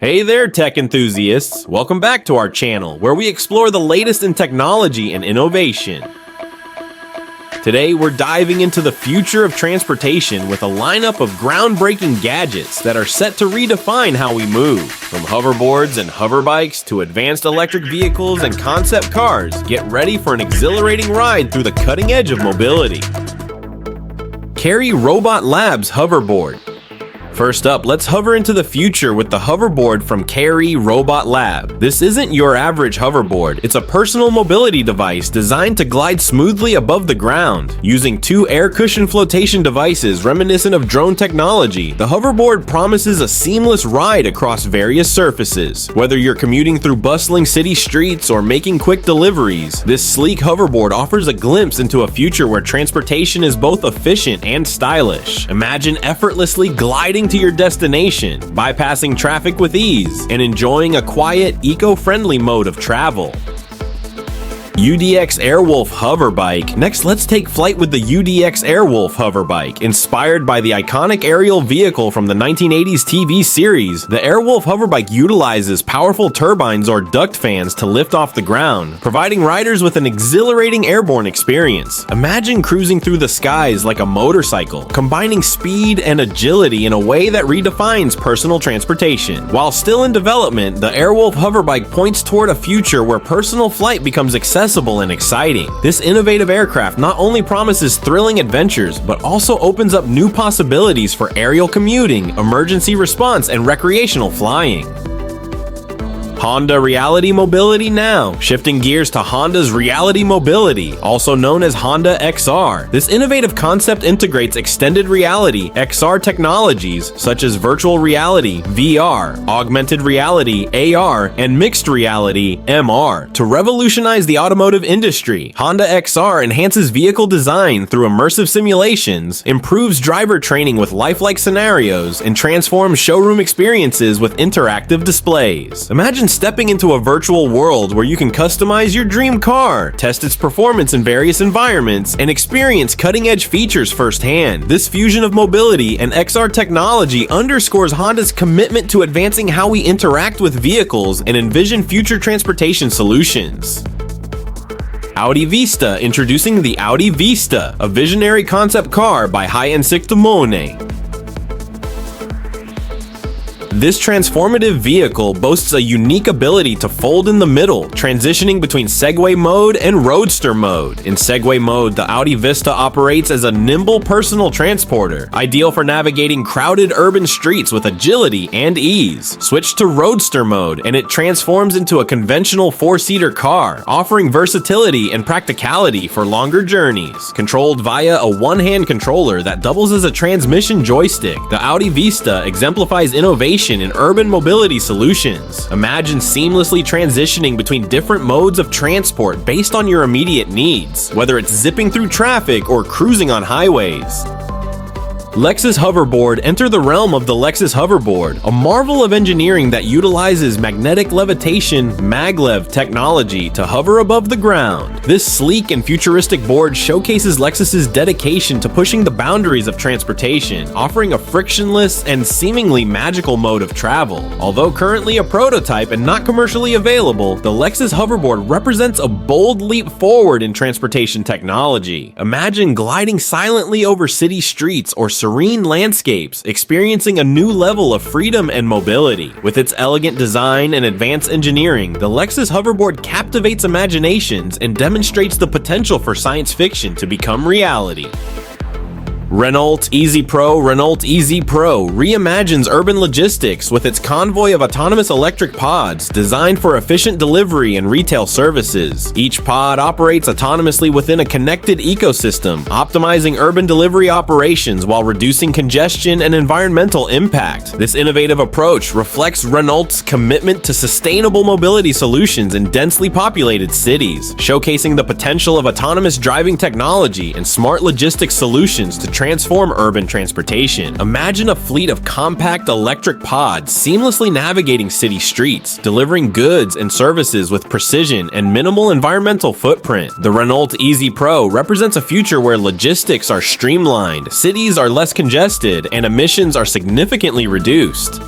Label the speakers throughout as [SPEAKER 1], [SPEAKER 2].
[SPEAKER 1] Hey there, tech enthusiasts! Welcome back to our channel, where we explore the latest in technology and innovation. Today, we're diving into the future of transportation with a lineup of groundbreaking gadgets that are set to redefine how we move. From hoverboards and hoverbikes to advanced electric vehicles and concept cars, get ready for an exhilarating ride through the cutting edge of mobility. KAERI Robot Labs Hoverboard. First up, let's hover into the future with the hoverboard from KAERI Robot Lab. This isn't your average hoverboard. It's a personal mobility device designed to glide smoothly above the ground. Using two air cushion flotation devices reminiscent of drone technology, the hoverboard promises a seamless ride across various surfaces. Whether you're commuting through bustling city streets or making quick deliveries, this sleek hoverboard offers a glimpse into a future where transportation is both efficient and stylish. Imagine effortlessly gliding to your destination, bypassing traffic with ease, and enjoying a quiet, eco-friendly mode of travel. UDX AIRWOLF Hoverbike. Next, let's take flight with the UDX AIRWOLF Hoverbike. Inspired by the iconic aerial vehicle from the 1980s TV series, the AIRWOLF Hoverbike utilizes powerful turbines or duct fans to lift off the ground, providing riders with an exhilarating airborne experience. Imagine cruising through the skies like a motorcycle, combining speed and agility in a way that redefines personal transportation. While still in development, the AIRWOLF Hoverbike points toward a future where personal flight becomes accessible and exciting. This innovative aircraft not only promises thrilling adventures, but also opens up new possibilities for aerial commuting, emergency response, and recreational flying. Honda Reality Mobility Now. Shifting gears to Honda's Reality Mobility, also known as Honda XR. This innovative concept integrates extended reality XR technologies such as virtual reality VR, augmented reality AR, and mixed reality MR to revolutionize the automotive industry. Honda XR enhances vehicle design through immersive simulations, improves driver training with lifelike scenarios, and transforms showroom experiences with interactive displays. Imagine stepping into a virtual world where you can customize your dream car, test its performance in various environments, and experience cutting-edge features firsthand. This fusion of mobility and XR technology underscores Honda's commitment to advancing how we interact with vehicles and envision future transportation solutions. Audi Vista. Introducing the Audi Vista, a visionary concept car by Simone. This transformative vehicle boasts a unique ability to fold in the middle, transitioning between Segway mode and Roadster mode. In Segway mode, the Audi Vista operates as a nimble personal transporter, ideal for navigating crowded urban streets with agility and ease. Switch to Roadster mode, and it transforms into a conventional four-seater car, offering versatility and practicality for longer journeys. Controlled via a one-hand controller that doubles as a transmission joystick, the Audi Vista exemplifies innovation in urban mobility solutions. Imagine seamlessly transitioning between different modes of transport based on your immediate needs, whether it's zipping through traffic or cruising on highways. Lexus Hoverboard. Enter the realm of the Lexus Hoverboard, a marvel of engineering that utilizes magnetic levitation maglev technology to hover above the ground. This sleek and futuristic board showcases Lexus's dedication to pushing the boundaries of transportation, offering a frictionless and seemingly magical mode of travel. Although currently a prototype and not commercially available, the Lexus Hoverboard represents a bold leap forward in transportation technology. Imagine gliding silently over city streets or serene landscapes, experiencing a new level of freedom and mobility. With its elegant design and advanced engineering, the Lexus Hoverboard captivates imaginations and demonstrates the potential for science fiction to become reality. Renault EZ-PRO. Renault EZ-PRO reimagines urban logistics with its convoy of autonomous electric pods designed for efficient delivery and retail services. Each pod operates autonomously within a connected ecosystem, optimizing urban delivery operations while reducing congestion and environmental impact. This innovative approach reflects Renault's commitment to sustainable mobility solutions in densely populated cities, showcasing the potential of autonomous driving technology and smart logistics solutions to transform urban transportation. Imagine a fleet of compact electric pods seamlessly navigating city streets, delivering goods and services with precision and minimal environmental footprint. The Renault EZ-PRO represents a future where logistics are streamlined, cities are less congested, and emissions are significantly reduced.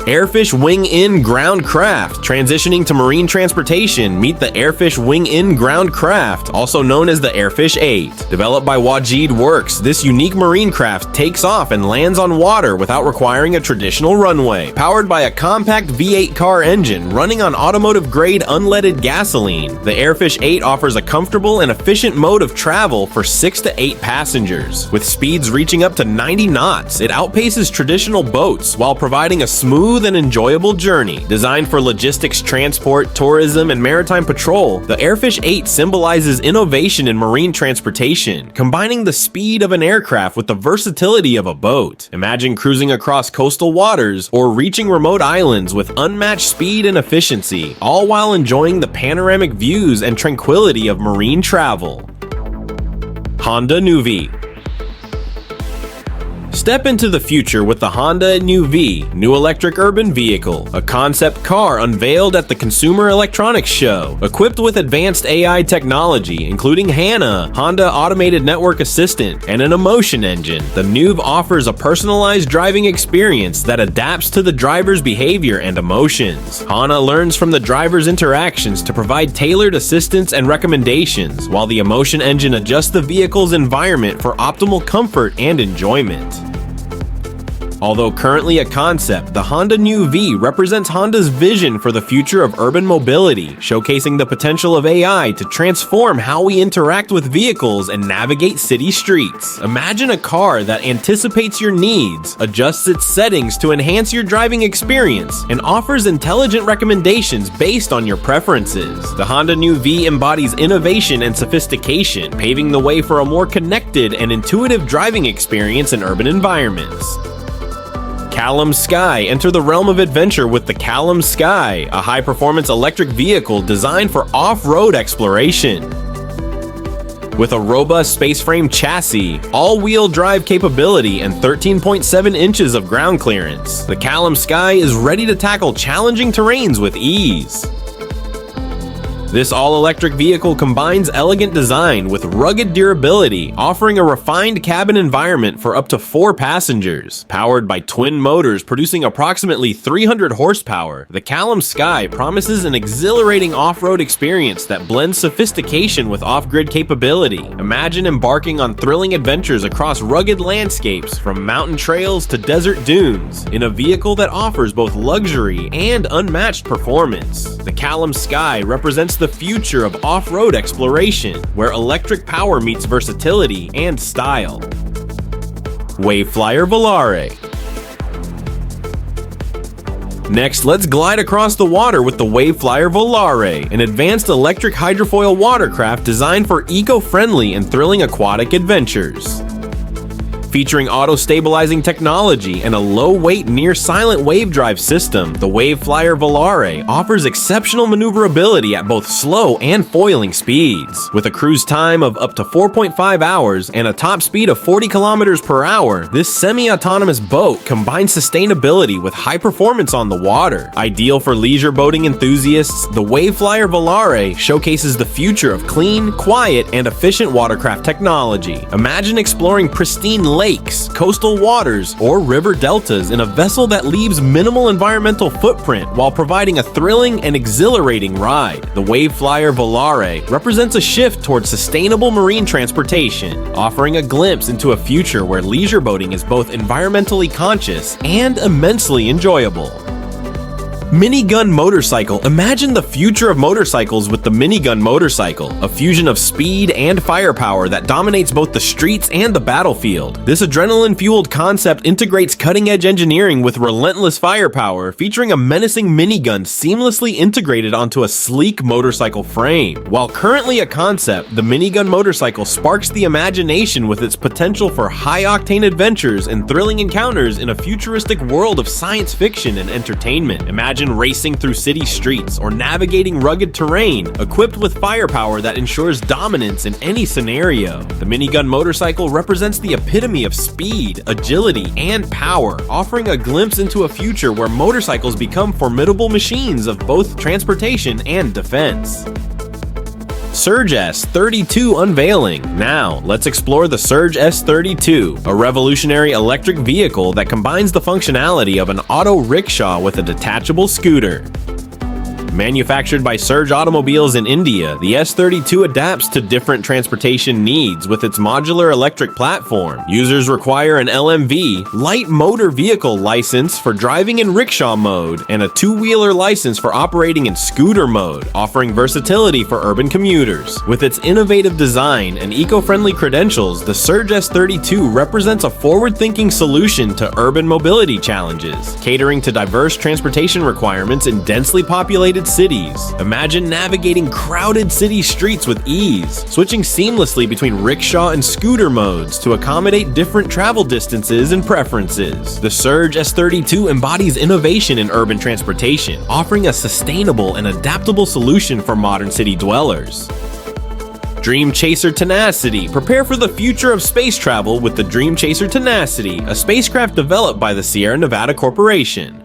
[SPEAKER 1] AirFish Wing-In Ground Craft. Transitioning to marine transportation, meet the AirFish Wing-In Ground Craft, also known as the AirFish 8. Developed by Wajid Works, this unique marine craft takes off and lands on water without requiring a traditional runway. Powered by a compact V8 car engine running on automotive-grade unleaded gasoline, the AirFish 8 offers a comfortable and efficient mode of travel for 6 to 8 passengers. With speeds reaching up to 90 knots, it outpaces traditional boats while providing a smooth and enjoyable journey. Designed for logistics, transport, tourism, and maritime patrol, the AirFish 8 symbolizes innovation in marine transportation, combining the speed of an aircraft with the versatility of a boat. Imagine cruising across coastal waters or reaching remote islands with unmatched speed and efficiency, all while enjoying the panoramic views and tranquility of marine travel. Honda NeuV. Step into the future with the Honda NeuV, New Electric Urban Vehicle, a concept car unveiled at the Consumer Electronics Show. Equipped with advanced AI technology, including HANA, Honda Automated Network Assistant, and an emotion engine, the NeuV offers a personalized driving experience that adapts to the driver's behavior and emotions. HANA learns from the driver's interactions to provide tailored assistance and recommendations, while the emotion engine adjusts the vehicle's environment for optimal comfort and enjoyment. Although currently a concept, the Honda NeuV represents Honda's vision for the future of urban mobility, showcasing the potential of AI to transform how we interact with vehicles and navigate city streets. Imagine a car that anticipates your needs, adjusts its settings to enhance your driving experience, and offers intelligent recommendations based on your preferences. The Honda NeuV embodies innovation and sophistication, paving the way for a more connected and intuitive driving experience in urban environments. Callum Skye. Enter the realm of adventure with the Callum Skye, a high-performance electric vehicle designed for off-road exploration. With a robust space-frame chassis, all-wheel drive capability, and 13.7 inches of ground clearance, the Callum Skye is ready to tackle challenging terrains with ease. This all-electric vehicle combines elegant design with rugged durability, offering a refined cabin environment for up to 4 passengers. Powered by twin motors producing approximately 300 horsepower, the Callum Skye promises an exhilarating off-road experience that blends sophistication with off-grid capability. Imagine embarking on thrilling adventures across rugged landscapes, from mountain trails to desert dunes, in a vehicle that offers both luxury and unmatched performance. The Callum Skye represents the future of off-road exploration, where electric power meets versatility and style. WaveFlyer Volare. Next, let's glide across the water with the WaveFlyer Volare, an advanced electric hydrofoil watercraft designed for eco-friendly and thrilling aquatic adventures. Featuring auto-stabilizing technology and a low-weight near-silent wave drive system, the WaveFlyer Volare offers exceptional maneuverability at both slow and foiling speeds. With a cruise time of up to 4.5 hours and a top speed of 40 kilometers per hour, this semi-autonomous boat combines sustainability with high performance on the water. Ideal for leisure boating enthusiasts, the WaveFlyer Volare showcases the future of clean, quiet, and efficient watercraft technology. Imagine exploring pristine lakes, coastal waters, or river deltas in a vessel that leaves minimal environmental footprint while providing a thrilling and exhilarating ride. The WaveFlyer Volare represents a shift towards sustainable marine transportation, offering a glimpse into a future where leisure boating is both environmentally conscious and immensely enjoyable. Minigun Motorcycle. Imagine the future of motorcycles with the Minigun Motorcycle, a fusion of speed and firepower that dominates both the streets and the battlefield. This adrenaline-fueled concept integrates cutting-edge engineering with relentless firepower, featuring a menacing minigun seamlessly integrated onto a sleek motorcycle frame. While currently a concept, the Minigun Motorcycle sparks the imagination with its potential for high-octane adventures and thrilling encounters in a futuristic world of science fiction and entertainment. Imagine racing through city streets or navigating rugged terrain, equipped with firepower that ensures dominance in any scenario. The Minigun Motorcycle represents the epitome of speed, agility, and power, offering a glimpse into a future where motorcycles become formidable machines of both transportation and defense. Surge S32 Unveiling. Now, let's explore the Surge S32, a revolutionary electric vehicle that combines the functionality of an auto rickshaw with a detachable scooter. Manufactured by Surge Automobiles in India, the S32 adapts to different transportation needs with its modular electric platform. Users require an LMV, light motor vehicle license for driving in rickshaw mode, and a two-wheeler license for operating in scooter mode, offering versatility for urban commuters. With its innovative design and eco-friendly credentials, the Surge S32 represents a forward-thinking solution to urban mobility challenges, catering to diverse transportation requirements in densely populated cities. Imagine navigating crowded city streets with ease, switching seamlessly between rickshaw and scooter modes to accommodate different travel distances and preferences. The Surge S32 embodies innovation in urban transportation, offering a sustainable and adaptable solution for modern city dwellers. Dream Chaser Tenacity. Prepare for the future of space travel with the Dream Chaser Tenacity, a spacecraft developed by the Sierra Nevada Corporation.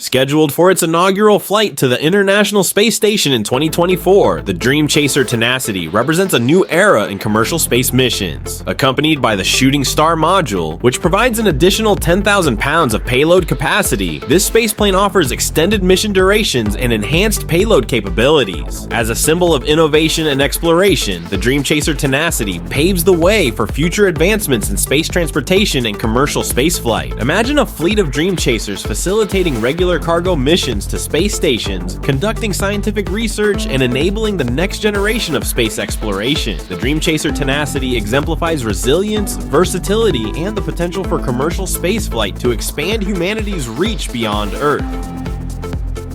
[SPEAKER 1] Scheduled for its inaugural flight to the International Space Station in 2024, the Dream Chaser Tenacity represents a new era in commercial space missions. Accompanied by the Shooting Star module, which provides an additional 10,000 pounds of payload capacity, this spaceplane offers extended mission durations and enhanced payload capabilities. As a symbol of innovation and exploration, the Dream Chaser Tenacity paves the way for future advancements in space transportation and commercial spaceflight. Imagine a fleet of Dream Chasers facilitating regular cargo missions to space stations, conducting scientific research, and enabling the next generation of space exploration. The Dream Chaser Tenacity exemplifies resilience, versatility, and the potential for commercial spaceflight to expand humanity's reach beyond Earth.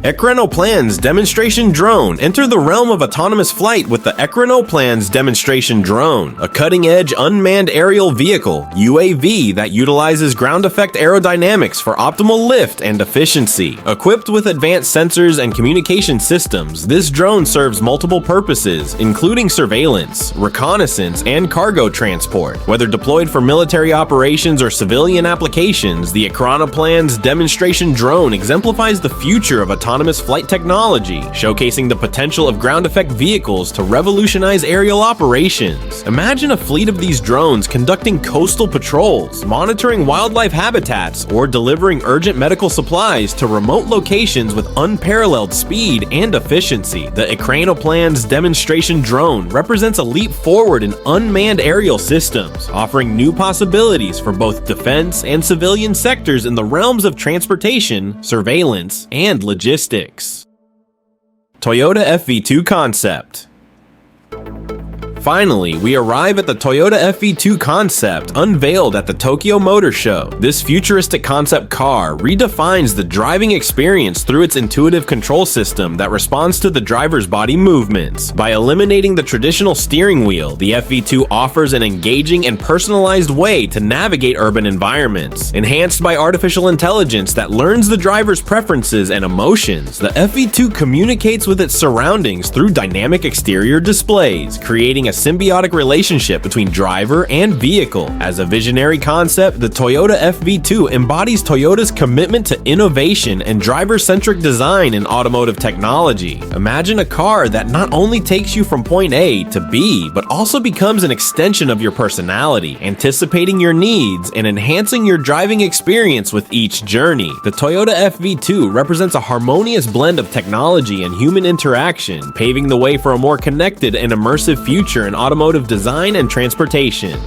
[SPEAKER 1] Ekranoplans Demonstration Drone. Enter the realm of autonomous flight with the Ekranoplans Demonstration Drone, a cutting-edge unmanned aerial vehicle, UAV, that utilizes ground effect aerodynamics for optimal lift and efficiency. Equipped with advanced sensors and communication systems, this drone serves multiple purposes, including surveillance, reconnaissance, and cargo transport. Whether deployed for military operations or civilian applications, the Ekranoplans Demonstration Drone exemplifies the future of autonomous flight technology, showcasing the potential of ground effect vehicles to revolutionize aerial operations. Imagine a fleet of these drones conducting coastal patrols, monitoring wildlife habitats, or delivering urgent medical supplies to remote locations with unparalleled speed and efficiency. The Ekranoplans Demonstration Drone represents a leap forward in unmanned aerial systems, offering new possibilities for both defense and civilian sectors in the realms of transportation, surveillance, and logistics. Toyota FV2 Concept. Finally, we arrive at the Toyota FV2 Concept, unveiled at the Tokyo Motor Show. This futuristic concept car redefines the driving experience through its intuitive control system that responds to the driver's body movements. By eliminating the traditional steering wheel, the FV2 offers an engaging and personalized way to navigate urban environments. Enhanced by artificial intelligence that learns the driver's preferences and emotions, the FV2 communicates with its surroundings through dynamic exterior displays, creating a symbiotic relationship between driver and vehicle. As a visionary concept, the Toyota FV2 embodies Toyota's commitment to innovation and driver-centric design in automotive technology. Imagine a car that not only takes you from point A to B, but also becomes an extension of your personality, anticipating your needs and enhancing your driving experience with each journey. The Toyota FV2 represents a harmonious blend of technology and human interaction, paving the way for a more connected and immersive future in automotive design and transportation.